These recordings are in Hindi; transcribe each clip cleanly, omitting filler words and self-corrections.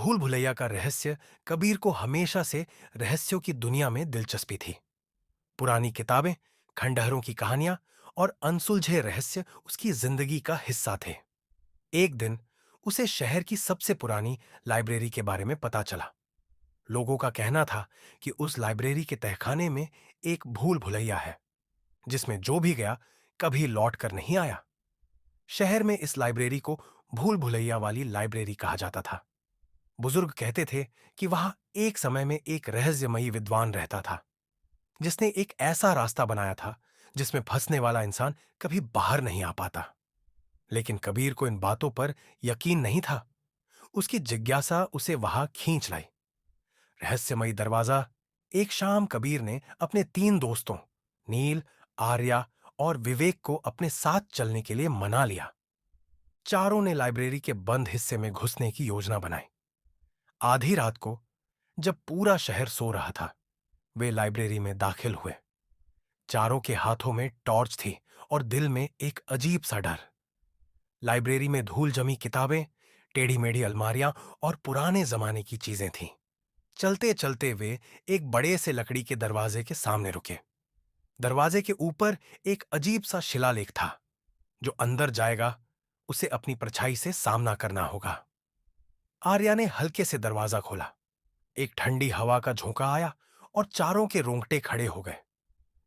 भूल भुलैया का रहस्य कबीर को हमेशा से रहस्यों की दुनिया में दिलचस्पी थी। पुरानी किताबें, खंडहरों की कहानियां और अनसुलझे रहस्य उसकी जिंदगी का हिस्सा थे। एक दिन उसे शहर की सबसे पुरानी लाइब्रेरी के बारे में पता चला। लोगों का कहना था कि उस लाइब्रेरी के तहखाने में एक भूल भुलैया है, जिसमें जो भी गया कभी लौट कर नहीं आया। शहर में इस लाइब्रेरी को भूल भुलैया वाली लाइब्रेरी कहा जाता था। बुजुर्ग कहते थे कि वहां एक समय में एक रहस्यमयी विद्वान रहता था, जिसने एक ऐसा रास्ता बनाया था जिसमें फंसने वाला इंसान कभी बाहर नहीं आ पाता। लेकिन कबीर को इन बातों पर यकीन नहीं था। उसकी जिज्ञासा उसे वहां खींच लाई। रहस्यमयी दरवाजा। एक शाम कबीर ने अपने 3 दोस्तों नील, आर्या और विवेक को अपने साथ चलने के लिए मना लिया। चारों ने लाइब्रेरी के बंद हिस्से में घुसने की योजना बनाई। आधी रात को, जब पूरा शहर सो रहा था, वे लाइब्रेरी में दाखिल हुए। चारों के हाथों में टॉर्च थी और दिल में एक अजीब सा डर। लाइब्रेरी में धूल जमी किताबें, टेढ़ी मेढ़ी अलमारियां और पुराने जमाने की चीजें थीं। चलते चलते वे एक बड़े से लकड़ी के दरवाजे के सामने रुके। दरवाजे के ऊपर एक अजीब सा शिलालेख था। जो अंदर जाएगा, उसे अपनी परछाई से सामना करना होगा। आर्या ने हल्के से दरवाजा खोला। एक ठंडी हवा का झोंका आया और चारों के रोंगटे खड़े हो गए।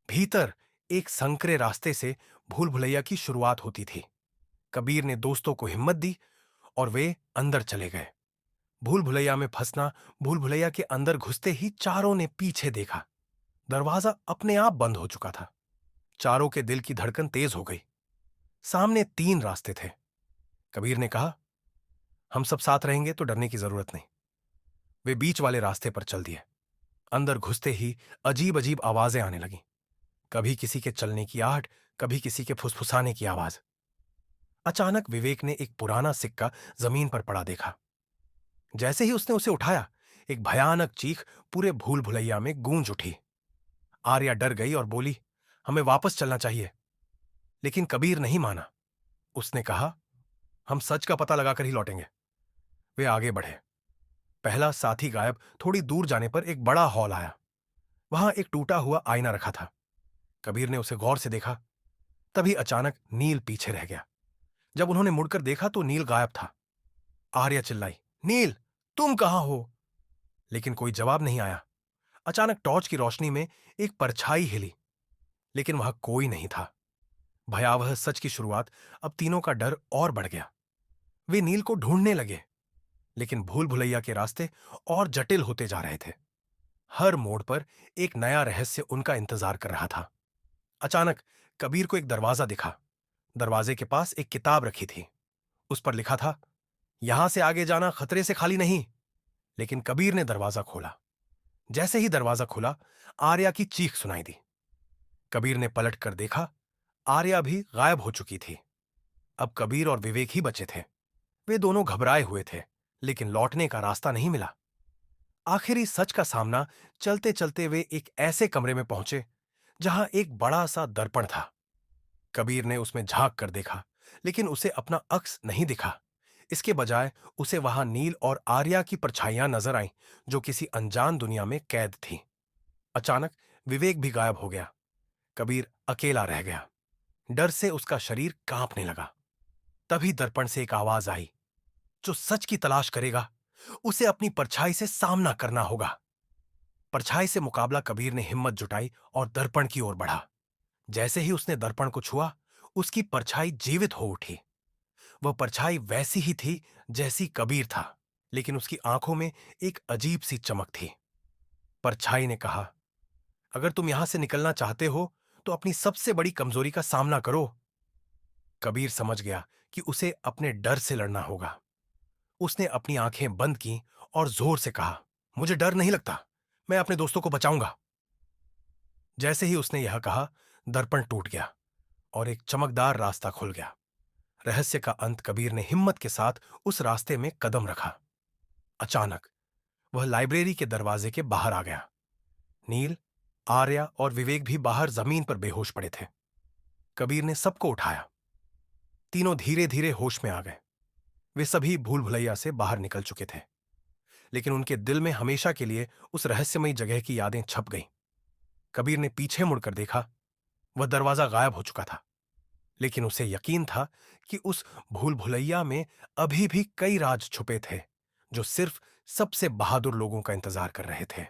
भीतर एक संकरे रास्ते से भूल भुलैया की शुरुआत होती थी। कबीर ने दोस्तों को हिम्मत दी और वे अंदर चले गए। भूल भुलैया में फंसना। भूल भुलैया के अंदर घुसते ही चारों ने पीछे देखा। दरवाजा अपने आप बंद हो चुका था। चारों के दिल की धड़कन तेज हो गई। सामने 3 रास्ते थे। कबीर ने कहा, हम सब साथ रहेंगे तो डरने की जरूरत नहीं। वे बीच वाले रास्ते पर चल दिए। अंदर घुसते ही अजीब अजीब आवाजें आने लगीं। कभी किसी के चलने की आहट, कभी किसी के फुसफुसाने की आवाज। अचानक विवेक ने एक पुराना सिक्का जमीन पर पड़ा देखा। जैसे ही उसने उसे उठाया, एक भयानक चीख पूरे भूल भुलैया में गूंज उठी। आर्या डर गई और बोली, हमें वापस चलना चाहिए। लेकिन कबीर नहीं माना। उसने कहा, हम सच का पता लगाकर ही लौटेंगे। वे आगे बढ़े। पहला साथी गायब। थोड़ी दूर जाने पर एक बड़ा हॉल आया। वहां एक टूटा हुआ आईना रखा था। कबीर ने उसे गौर से देखा। तभी अचानक नील पीछे रह गया। जब उन्होंने मुड़कर देखा तो नील गायब था। आर्या चिल्लाई, नील, तुम कहां हो? लेकिन कोई जवाब नहीं आया। अचानक टॉर्च की रोशनी में एक परछाई हिली, लेकिन वहां कोई नहीं था। भयावह सच की शुरुआत। अब तीनों का डर और बढ़ गया। वे नील को ढूंढने लगे, लेकिन भूल भुलैया के रास्ते और जटिल होते जा रहे थे। हर मोड़ पर एक नया रहस्य उनका इंतजार कर रहा था। अचानक कबीर को एक दरवाजा दिखा। दरवाजे के पास एक किताब रखी थी। उस पर लिखा था, यहां से आगे जाना खतरे से खाली नहीं। लेकिन कबीर ने दरवाजा खोला। जैसे ही दरवाजा खुला, आर्या की चीख सुनाई दी। कबीर ने पलट कर देखा। आर्या भी गायब हो चुकी थी। अब कबीर और विवेक ही बचे थे। वे दोनों घबराए हुए थे, लेकिन लौटने का रास्ता नहीं मिला। आखिरी सच का सामना। चलते चलते वे एक ऐसे कमरे में पहुंचे जहां एक बड़ा सा दर्पण था। कबीर ने उसमें झांक कर देखा, लेकिन उसे अपना अक्स नहीं दिखा। इसके बजाय उसे वहां नील और आर्या की परछाइयां नजर आईं, जो किसी अनजान दुनिया में कैद थीं। अचानक विवेक भी गायब हो गया। कबीर अकेला रह गया। डर से उसका शरीर कांपने लगा। तभी दर्पण से एक आवाज आई, जो सच की तलाश करेगा, उसे अपनी परछाई से सामना करना होगा। परछाई से मुकाबला कबीर ने हिम्मत जुटाई और दर्पण की ओर बढ़ा। जैसे ही उसने दर्पण को छुआ, उसकी परछाई जीवित हो उठी। वह परछाई वैसी ही थी जैसी कबीर था, लेकिन उसकी आंखों में एक अजीब सी चमक थी। परछाई ने कहा, अगर तुम यहां से निकलना चाहते हो तो अपनी सबसे बड़ी कमजोरी का सामना करो। कबीर समझ गया कि उसे अपने डर से लड़ना होगा। उसने अपनी आंखें बंद की और जोर से कहा, मुझे डर नहीं लगता, मैं अपने दोस्तों को बचाऊंगा। जैसे ही उसने यह कहा, दर्पण टूट गया और एक चमकदार रास्ता खुल गया। रहस्य का अंत। कबीर ने हिम्मत के साथ उस रास्ते में कदम रखा। अचानक वह लाइब्रेरी के दरवाजे के बाहर आ गया। नील, आर्या और विवेक भी बाहर जमीन पर बेहोश पड़े थे। कबीर ने सबको उठाया। तीनों धीरे धीरे होश में आ गए। वे सभी भूल भुलैया से बाहर निकल चुके थे। लेकिन उनके दिल में हमेशा के लिए उस रहस्यमयी जगह की यादें छप गईं। कबीर ने पीछे मुड़कर देखा। वह दरवाजा गायब हो चुका था, लेकिन उसे यकीन था कि उस भूल भुलैया में अभी भी कई राज छुपे थे, जो सिर्फ सबसे बहादुर लोगों का इंतजार कर रहे थे।